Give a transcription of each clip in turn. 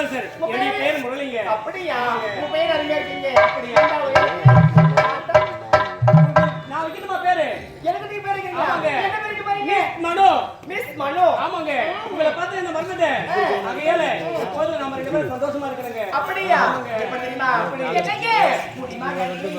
இளவரசர். என் பேர் முரளிங்க. அப்படியா? உன் பேர் அருமையா இருக்கீங்க. அப்படியா? நான் வைக்கணுமா பேரு? எனக்கு நீ பேரு கேக்குறீங்க. என்ன பேருக்கு பாருங்க? மனோ. மிஸ் மனோ. ஆமாங்க. உங்களை பார்த்து என்ன மறந்துட்டேன். ஆகையால எப்போதும் நம்ம ரெண்டு பேரும் சந்தோஷமா இருக்கணுங்க. அப்படியா? இப்ப தெரியுமா? என்னங்க? முடிமகனே.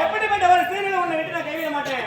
எப்படிப்பட்ட ஒரு சீனில் உன்னை விட்டு நான் கைவிட மாட்டேன்.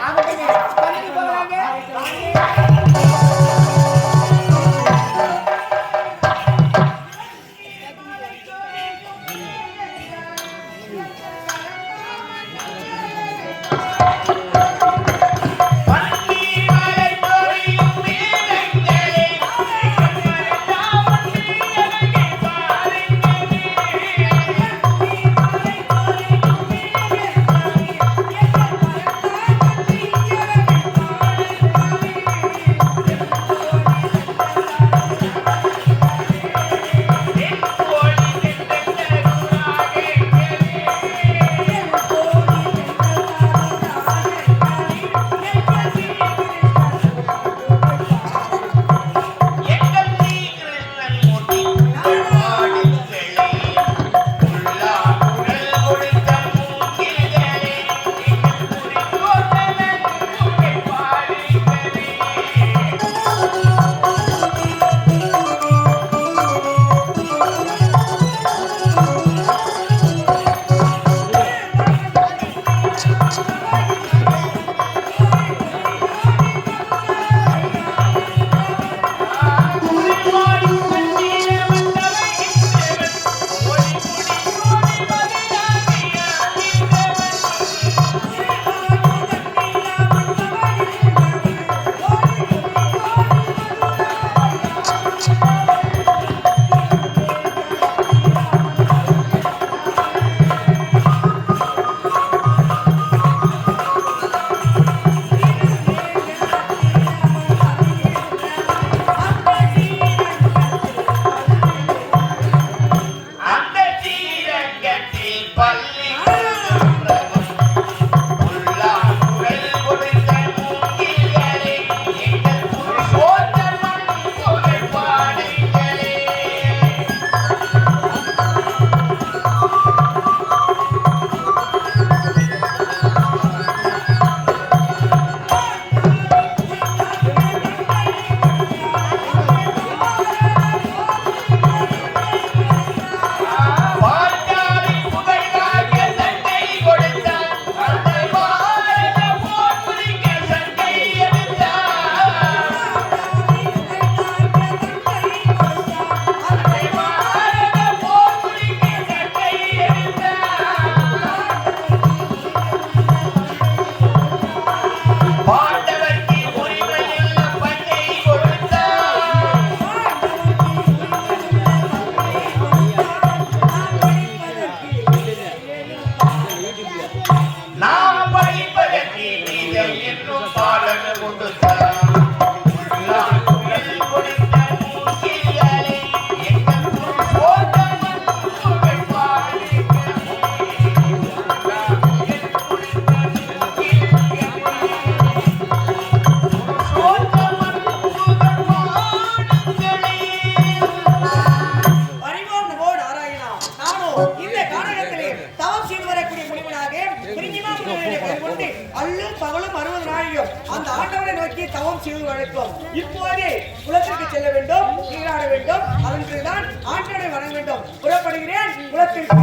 அல்லும் பகலும் 60 நாளையும் அந்த ஆண்டவரை நோக்கி தவம் செய்து வழக்கம். இப்போதே குளத்திற்கு செல்ல வேண்டும், நீராட வேண்டும், அதன்பிறகுதான் ஆண்டவரை வணங்க வேண்டும். புறப்படுகிறேன் குளத்திற்கு.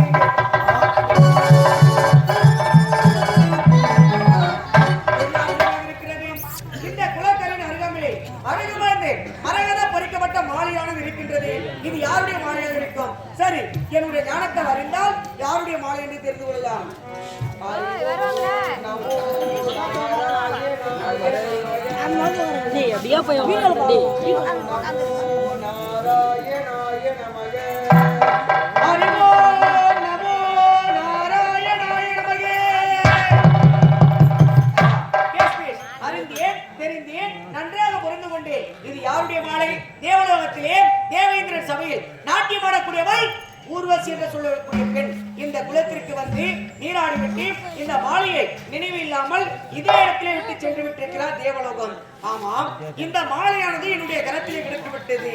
இந்த குளக்கரையின் அருகாமையிலே அழகுமார்ந்து மரகத பறிக்கப்பட்ட மாலையானது இருக்கின்றது. இது யாருடைய மாலையாக இருக்கும்? சரி, என்னுடைய ஞானத்தை அறிந்தால் யாருடைய மாலை என்று தெரிந்து கொள்ளலாம். நன்றாக புரிந்து கொண்டேன். இது யாருடைய மாலை? தேவலோகத்திலே தேவேந்திரன் சபையில் நாட்டியமாடக்கூடியவை ஊர்வசி என்று சொல்லக்கூடிய பெண் இந்த குலத்திற்கு வந்து நீராடிவிட்டு இந்த மாலையை நினைவு இல்லாமல் இதே இடத்திலே விட்டு சென்று விட்டிருக்கிறார் தேவலோகம். ஆமாம், இந்த மாலையானது என்னுடைய கரத்திலே கிடைத்துவிட்டது.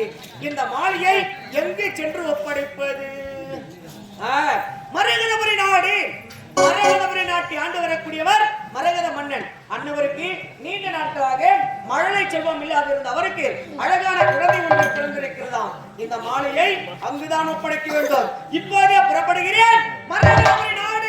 இந்த மாலையை எங்கே சென்று ஒப்படைப்பது? மரகதபுரி நாடு, மரகதபுரி நாட்டை ஆண்டு வரக்கூடியவர் மரகத மன்னன். அன்னவருக்கு நீண்ட நாட்களாக மழலை செல்வம் இல்லாதிருந்த அவருக்கு அழகான குழந்தை ஒன்று பிறந்திருக்கிறதாம். இந்த மாலையை அங்குதான் ஒப்படைக்க வேண்டும். இப்போதே புறப்படுகிறேன் மரகதபுரி நாடு.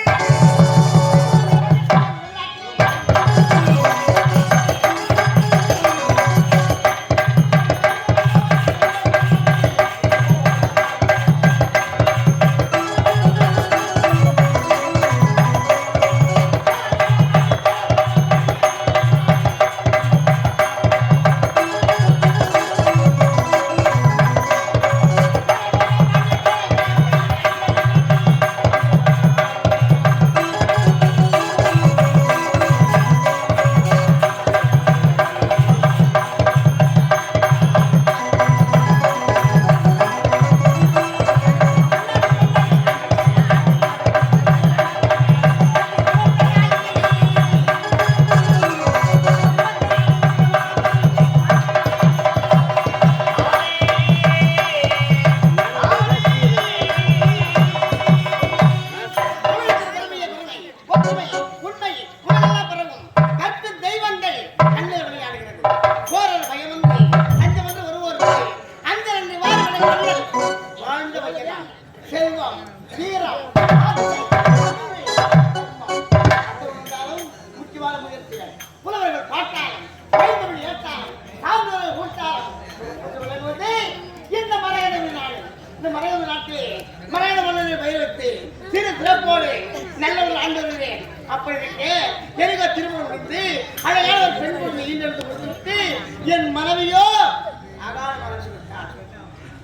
என் மனைவியோ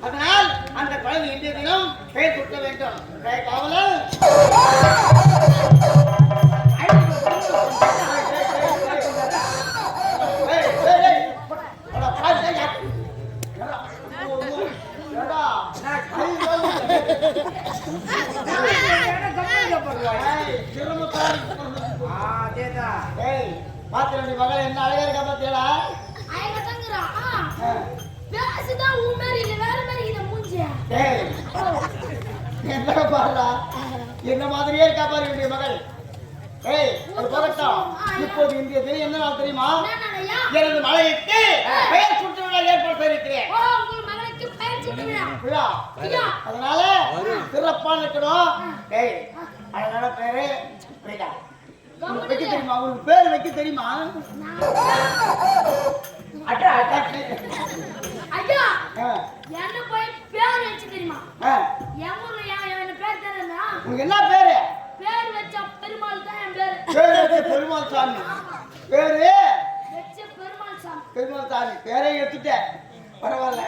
அதனால் அந்த குழந்தை இன்றைய தினம் பெயர் கொடுக்க வேண்டும். காவலர் பாத்திரண்டி மகள் என்ன அழகா இருக்கா பாத்தியடா? என்ன பாருடா, என்ன மாதிரியே இருக்கா பாரு என்னுடைய மகள். இப்போது இந்திய தினம் என்ன நாள் தெரியுமா? எனது மலைக்கு பெயர் சுற்று விழா ஏற்பாடு செய்திருக்கிறேன். அதனால சிறப்பான இருக்கணும். அழகான பேரு வைக்க தெரியுமா? உங்களுக்கு பேர் வைக்க தெரியுமா? என்ன பேரு? பெருமாள் சாமி. பேரு பெருமாள் சாமி. பேரை எடுத்துட்டேன், பரவாயில்ல.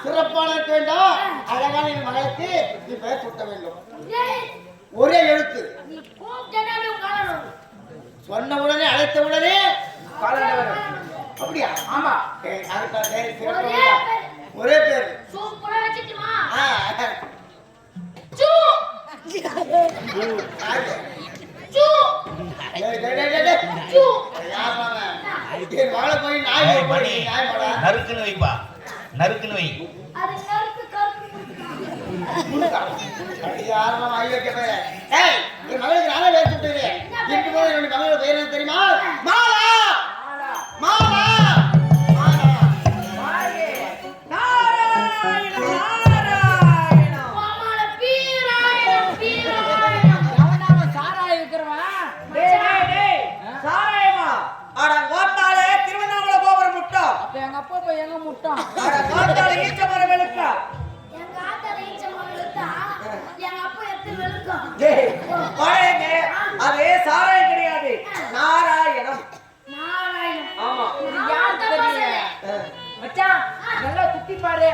சிறப்பான வேண்டும். அழகான மகளுக்கு நீ பெயர் சூட்ட வேண்டும். ஒரே எழுத்து. சொன்ன உடனே அழைத்த உடனே அப்படியா? ஆமா, ஒரே பேர். டேய், டேய், டேய், டேய், டேய். யார் அவன்? என் மகளை போய் நாய் ஏய், மணி, நாய் மடா. நறுக்குன்னு வைப்பா, நறுக்குன்னு வை. யார் அவன்? ஐயோ, கேட்பேன். டேய், என் மகளுக்கு நானே வேறு சுட்டுறேன். இன்று போது என்னுடைய மகளோட பெயர் என்ன தெரியுமா? மாலா. மாலா. மாலா. திருவண்ணாமலை கோபுரம் முட்டம் அப்ப எங்க அப்பா போய் எங்க முட்டோம் ஈச்ச மரம் வெளுக்கா அது சாராயம் கிடையாது, நாராயணம். ஆமா, யார் தெரியல மச்சான் நல்லா சுத்தி பாரு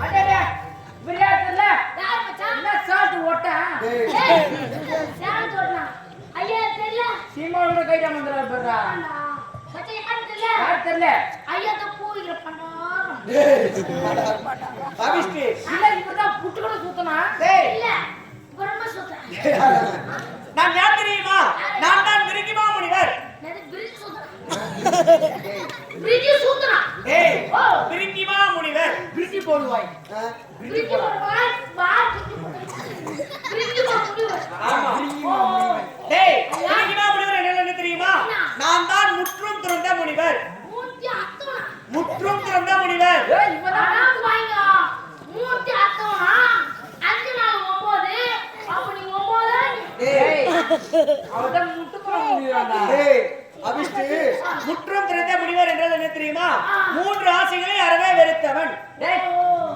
அடடே விளையாட்டுல என்ன சாட்டு ஓட்டா சீமாவோட கைட்ட வந்துறாரு பர்றா யார் தெரியல அபிஷ்டி இல்ல இப்பதான் புட்டு கூட சுத்தனா நான் யார் தெரியுமா? நான் தான் விருங்கிமா முனிவர். ஏய், விருங்கிமா முனிவர். பிரிட்டி போடுவாய் ஆமா. ஏய், விருங்கிமா முனிவர் என்ன தெரியுமா? நான் தான் முற்றும் துறந்த முனிவர். முற்றும் துறந்த முனிவர். ஏய் இவனா ஏய், அவதான் முட்டு போட முடியாதா ஏய், அபிஷ்டி முற்றும் துறந்த முனிவர் என்றால் என்ன தெரியுமா? 3 ஆசைகளை அறவே வெறுத்தவன். டேய்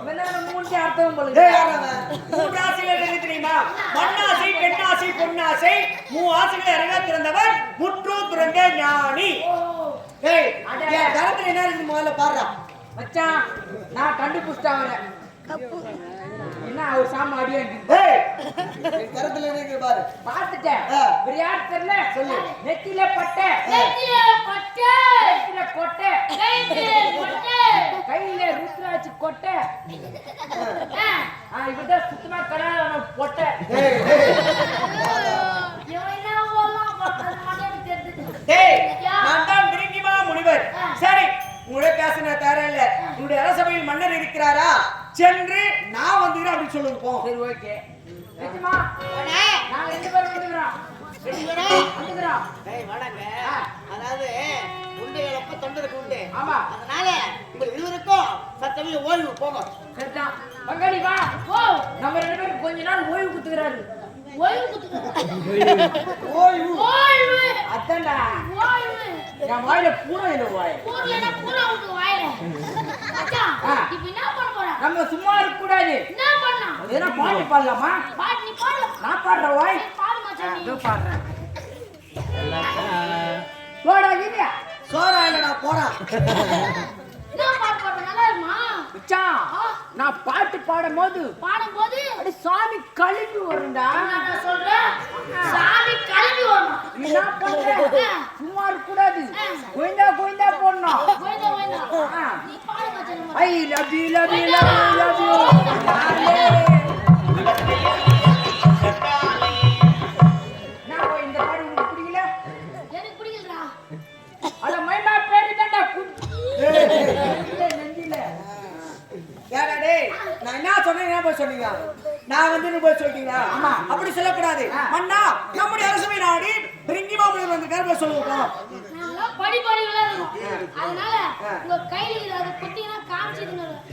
இவனா மூஞ்சி அர்த்தம் போல ஏய், யாரவன்? 3 ஆசைகள் என்ன தெரியுமா? மண்ணாசை, பெண்ணாசை, பொன்னாசை, 3 ஆசைகளை அறவே திறந்தவன் முற்றும் துறந்த ஞானி. ஏய், என் கரத்துல என்ன இருக்கு முதல்ல பாருடா. மச்சான் நான் கண்டுபிடிச்சிட்டேன் அவரை என்ன அவர் சாம அடியாண்டி ஏய், என் கரத்துல என்ன இருக்கு பாரு. பார்த்துட்டேன் ஆ. விளையாட்டு தெரியல சொல்லு நெத்தியில பட்டை கொட்டை கையில ருத்ராட்சி கொட்டை இவர்தான் சுத்தமா கடாத பொட்டை ஏய், ஏய், நான் தான் விருங்கிமா முனிவர். சரி, உங்களோட பேசின தேவையில்ல. உங்களுடைய அரசபையில் மன்னர் இருக்கிறாரா? சென்று நான் வந்துக்கிறேன் அப்படின்னு சொல்லுங்க போ. சரி ஓகே நிஜமா நாங்க 2 பேரும் வந்துக்கிறோம் அதாவது உண்டு இழப்பு தொண்டருக்கு உண்டு. ஆமா அதனால உங்கள் இருவருக்கும் சத்தமில்ல ஓய்வு போங்க. சரிதான் பங்காளி வா நம்ம 2 பேரும் கொஞ்ச நாள் ஓய்வு குத்துக்கிறாரு ஓய்வு அதான்டா என் வாயில பூரா இல்லை வாய் நம்ம சும்மா இருக்க கூடாது எதனா பாட்டு பாடலாமா நான் பாடுற வாய் பாடுறேன் போடா இல்லையா சோறா இல்லடா போடா. மச்சான் நான் பாட்டு பாடும்போது அப்படி சாமி கழுவி வரும்டா நீ என்ன பண்ற சும்மா இருக்க கூடாது கோயிந்தா கோயிந்தா போடணும் I love you love you love you love you நான் இந்த பாடு உங்களுக்கு பிடிக்கல அட மைமா பேரு தான்டா நெஞ்சில ஏடா டேய், நான் என்ன சொன்னேன் என்ன போய் சொன்னீங்க? நான் வந்து போய் சொல்லிட்டீங்களா? ஆமா. அப்படி சொல்லக்கூடாது. மன்னா, நம்முடைய அரசவை நாடி பிரிங்கிமா முனிவர் வந்து பேர் போய் சொல்லுங்க போ.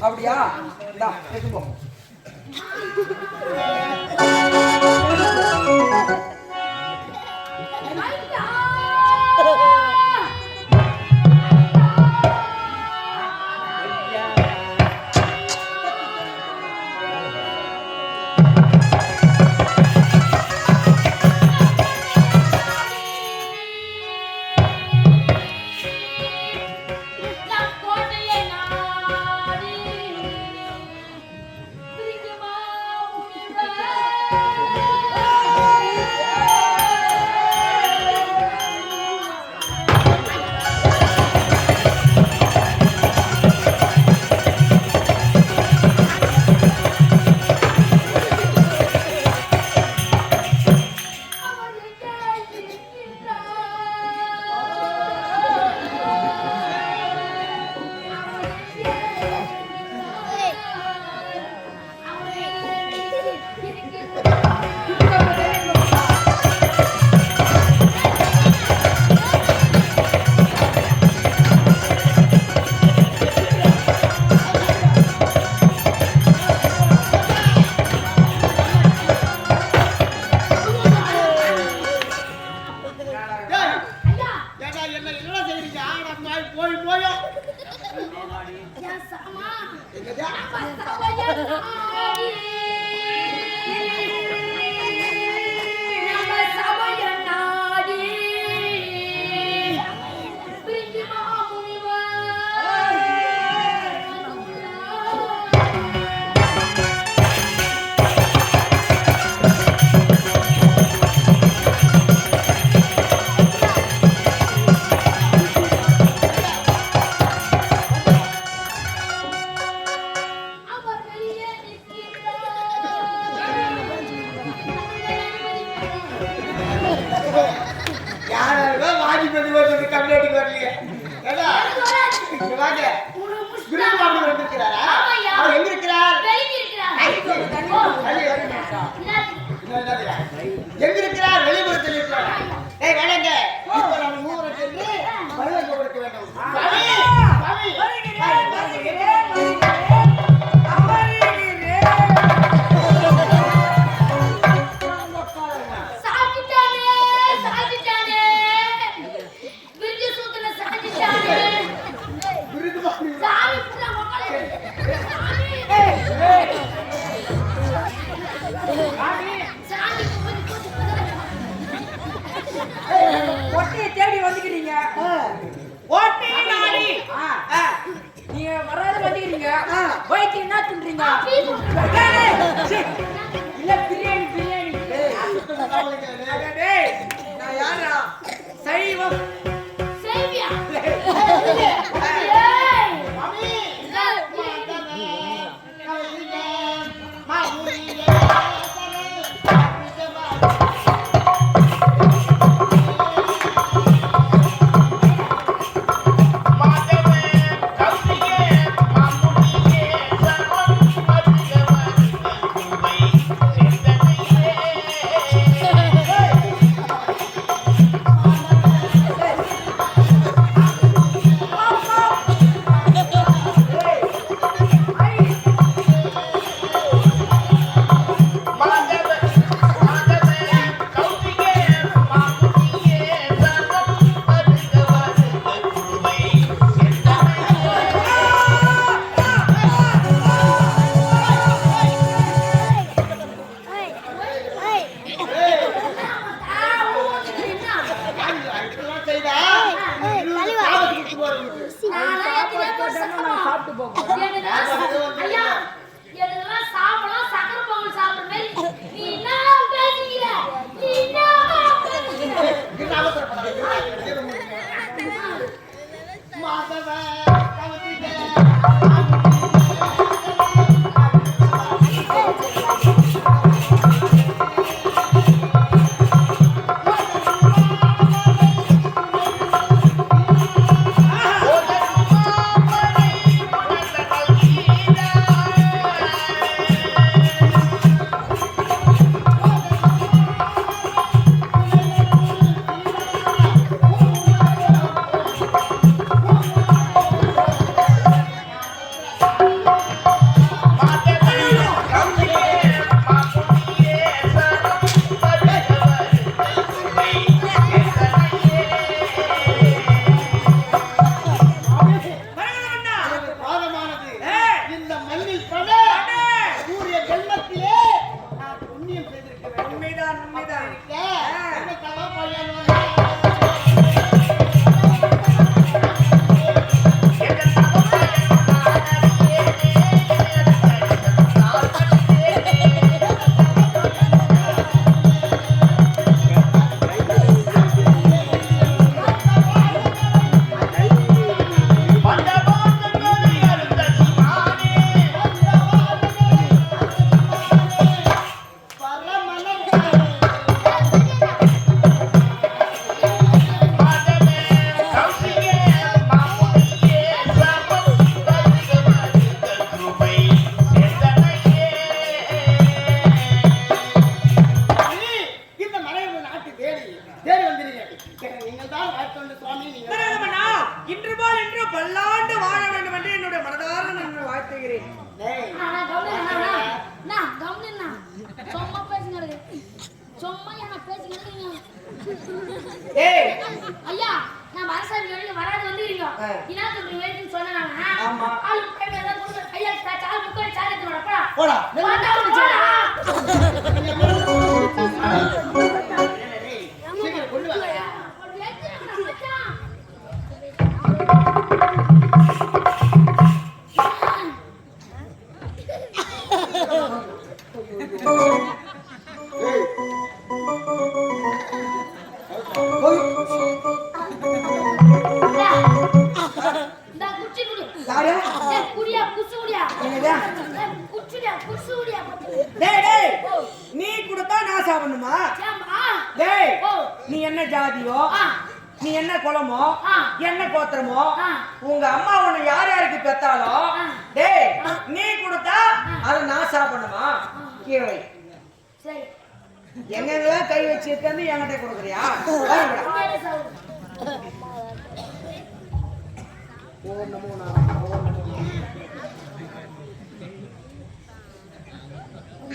அப்படியா? இந்தா, எடுத்து போ. போய் போய் என் சாமா என்னதா நம்ம சபைய நாடி பிரிஞ்சு யாரோ வாடி பண்ணி வந்து கம்ப்ளைண்ட் வரலையே ஏடா இங்க வாங்க குரு பாபு வந்திருக்காரா அவர் எங்க இருக்கிறார் வெளியே இருக்கிறார் எங்க இருக்கிறார் வெளிப்புறத்தில் இருக்கிறார் டேய் வேணங்க இப்போ நம்ம மூவரை சென்று பலவங்க கொடுக்க வேண்டும் சாமி ஒட்டையை தேடி வந்துக்கிறீங்க. ஓட்டி நாடி நீங்க வராது வந்துக்கிறீங்க. பைக்கு என்ன தின்றீங்க? இல்ல பிரியாணி பிரியாணி. டேய் நான் யாரா சைவம் சேவியா நான் மனசாரி வெளிய வராது வந்துறீங்க என்ன சொல்றீங்க வெயிட்னு சொன்னாங்க ஆமா. ஆளு கை மேல போட்டு கையா சால் முக்கை சாலத்து வரப்பா போடா சீக்கிரம் கொண்டு வா. இந்த குச்சி குடி யாரு குடியா குச்சி குடியா என்னடா குடியா டேய் டேய் நீ கொடுத்தா நான் சாப்பிடணுமா சாம்பா டேய் ஓ நீ என்ன ஜாதியோ நீ என்ன குலமோ ஆ. என்ன கோத்திரமோ ஆ. உங்க அம்மா உன்னை யார் யாருக்கு பெத்தாலோ ஆ. டேய் நீ கொடுத்தா அதை நான் சாப்பிடணுமா கீழே வை. சரி எங்கெங்கெல்லாம் கை வச்சு எடுத்து என்கிட்ட கொடுக்குறியா மேல சாவு ஓம் நமோ நாராயண ஓம் நமோ நாராயண.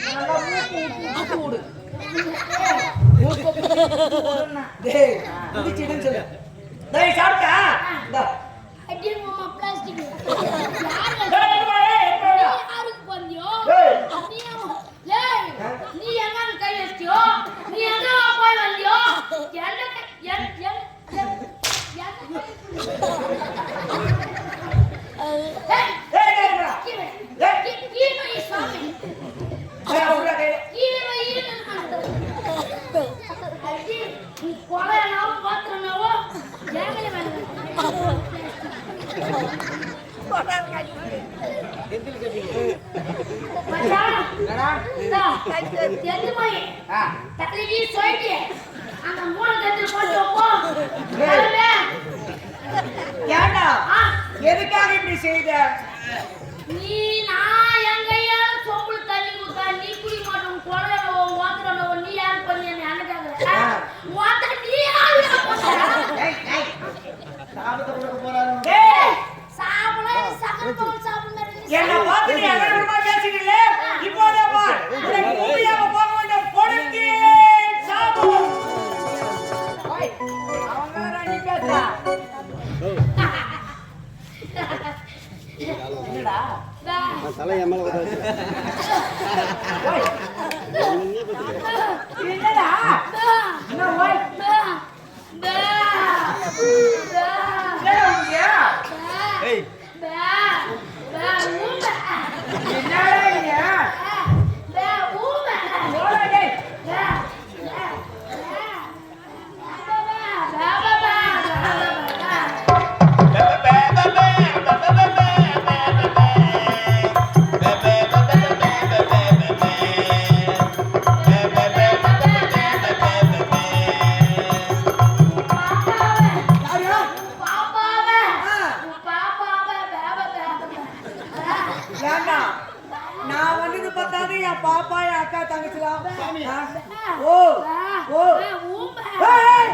நல்லா மூக்கு விடு. மூக்கு விடுன்னா. டேய் குடிச்சிடுன்னு சொல்லு. டேய் சாப்பிட்டா இந்தா. அடி மாமா பிளாஸ்டிக் டேய், யாரு யாருக்கு வந்தியோ டேய். ஏய் நீ எங்க கை வச்சியோ நீ எங்க போய் வந்தியோ என்ன டேய், டேய், இருடா. டேய், விட்றா கையில. என்னடா? ஆ. ஏன்டா எதுக்காக இப்படி செய்த நீ நான் என் கையால சொம்புல தண்ணி குடுத்தா நீ குடிக்க மாட்டோம் குழந்தை ஓத்துறவோ நீ யாரு பண்ணி என்ன கேக்குற ஓத்த நீ யாரு ஏய், ஏய். சாப்பிட்டு கொடுக்க போறாரு. டேய் சாப்பிட சக்கரை சாப்பிட என்ன பார்த்து நீ அகரமா பேசிட்டீங்க இப்போதே பார் உனக்கு பூமியாக போக வேண்டிய பொறுக்கி சாபு ஓய் அவங்க வேற நீ பேசுறா என்னடா தலை எம்எல்ஏ ஓய் என்னடா என்ன ஓய் ஏய் என்னடா நீ ஓடா டேய் ஏண்டா நான் வந்தது பார்த்தாது என் பாப்பா என் அக்கா தங்கச்சிலாம் ஓ ஓ ஏய்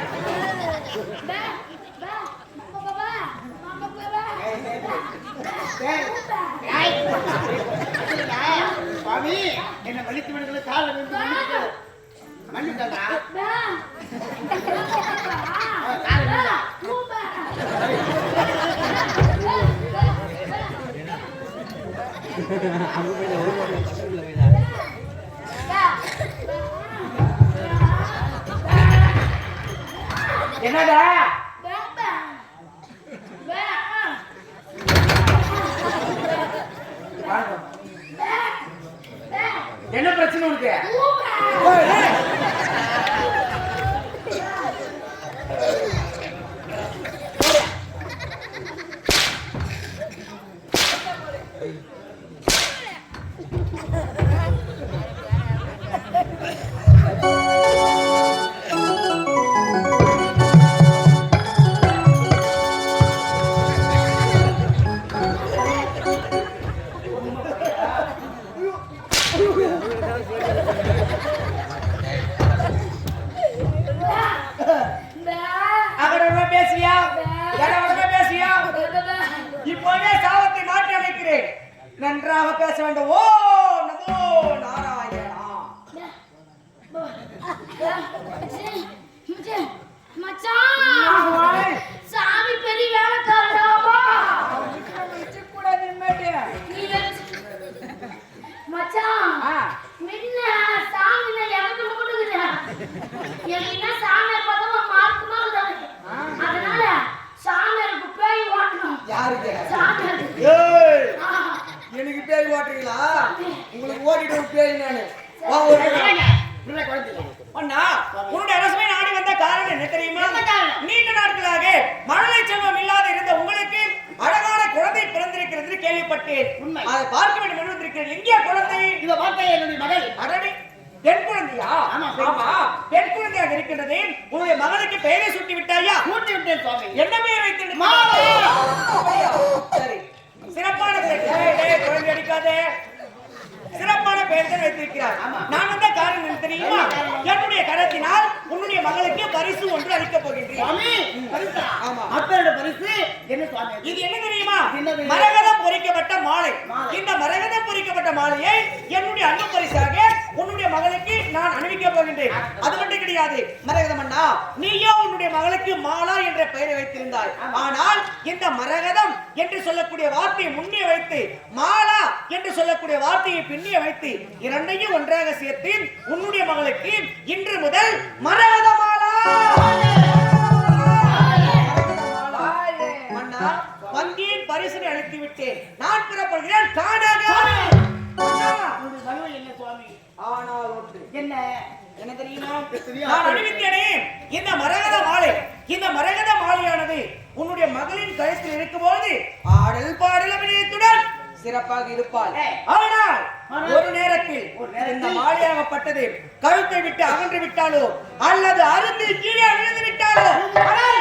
சுவாமி என்ன வலித்து விடுதலை கால மன்னிட்டாடா. என்னடா என்ன பிரச்சனை உனக்கு ஓய், ஏய். அகடோட பேசியா எடோட பேசியா இப்போதே சாபத்தை மாற்றி அமைக்கிறேன் நன்றாக பேச வேண்டும் ஓ நமோ நாராயணா மச்சான் நீ வேலைக்காரனாமா கூடாது இனிமேட்டு. நீ மச்சான் முன்ன சாமி எனக்கு மூடுதுடா என்ன சாமி பார்த்தா மார்க்குமா அதனால சாமியாருக்கு பேய் ஓட்டணும் யாருக்கு? சாமியாருக்கு ஏய், எனக்கு பேய் ஓட்டுறீங்களா? உங்களுக்கு ஓட்டிட்டு பேய் நானு. வா ஓட்டுறேன். அண்ணா, உன்னுடைய அரசமை நாடி வந்த காரணம் என்ன தெரியுமா? நீண்ட நாட்களாக மழலை செல்வம் இல்லாத இருந்த உங்களுக்கு அழகான குழந்தை பிறந்திருக்கிறது என்று கேள்விப்பட்டேன். அதை பார்க்க வேண்டும் என்று வந்திருக்கிறேன். எங்கே குழந்தை? இத பார்த்தா என்னுடைய மகள். அடடே, பெண் குழந்தையா? ஆமா, பெண் குழந்தையாக இருக்கின்றது. உன்னுடைய மகனுக்கு பெயரை சூட்டி விட்டாயா? கூட்டி விட்டேன் சுவாமி. என்ன பெயர் வைத்திருந்தீர்கள்? மாலா. சரி, சிறப்பான பெயர். டேய், டேய், குழந்தை அடிக்காதே. சிறப்பான பெயர் தான் வைத்திருக்கிறார். நான் வந்த காரணம் என்ன தெரியுமா? என்னுடைய கரத்தினால் உன்னுடைய மகளுக்கு பரிசு ஒன்று அளிக்கப் போகின்றேன். சுவாமி, பரிசா? ஆமா. அப்பரோட பரிசு என்ன சுவாமி? இது என்ன தெரியுமா? என்னது? மரகதம் பொறிக்கப்பட்ட மாலை. மாலை. இந்த மரகதம் பொறிக்கப்பட்ட மாலையை என்னுடைய அன்பு பரிசாக உன்னுடைய மகளுக்கு நான் அணிவிக்க போகின்றேன். அது மட்டும் கிடையாது மரகதம் அண்ணா, நீயோ உன்னுடைய மகளுக்கு மாலா என்ற பெயரை வைத்திருந்தாய். ஆனால் இந்த மரகதம் என்று சொல்லக்கூடிய வார்த்தையை முன்னே வைத்து மாலா என்று சொல்லக்கூடிய வார்த்தையை பின்னே வைத்து இரண்டையும் ஒன்றாக சேர்த்து உன்னுடைய மகளுக்கு இன்று முதல் மரகத மாலா மன்னா வங்கியின் பரிசனை அளித்து விட்டேன். நான் புறப்படுகிறேன். உன்னுடைய மகள் என்ன சுவாமி? ஆனால் ஒன்று என்ன என்ன தெரியுமா? நான் அணிவித்தேனே இந்த மரகத மாலை. இந்த மரகத மாலையானது உன்னுடைய மகளின் கழுத்தில் இருக்கும்போது ஆடல் பாடல் அபிநயத்துடன் சிறப்பாக இருப்பாள். ஆனால் ஒரு நேரத்தில் இந்த மாலையாகப்பட்டது கழுத்தை விட்டு அகன்று விட்டாலோ அல்லது அறுந்து கீழே விழுந்து விட்டாலோ மரணம்.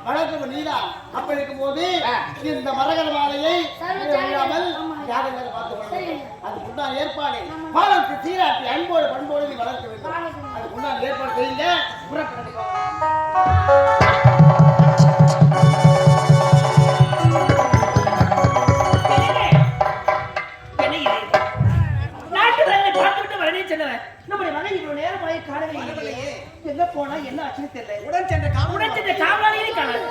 வழக்கு நீதான் அப்ப இருக்கும் போது இந்த மரகத மாலையை இல்லாமல் யாரும் பார்த்து அதுக்கு உண்டான ஏற்பாடு பாலத்து சீராட்டி அன்போடு பண்போடு நீ வளர்க்க வேண்டும். அதுக்கு உண்டான ஏற்பாடு செய்யுங்க. நம்முடைய மகன் இவ்வளவு நேரமாக காணவே இல்லையே. எங்க போனா என்ன ஆச்சுன்னு தெரியல. உடன் சென்ற காவலாளியே காணல.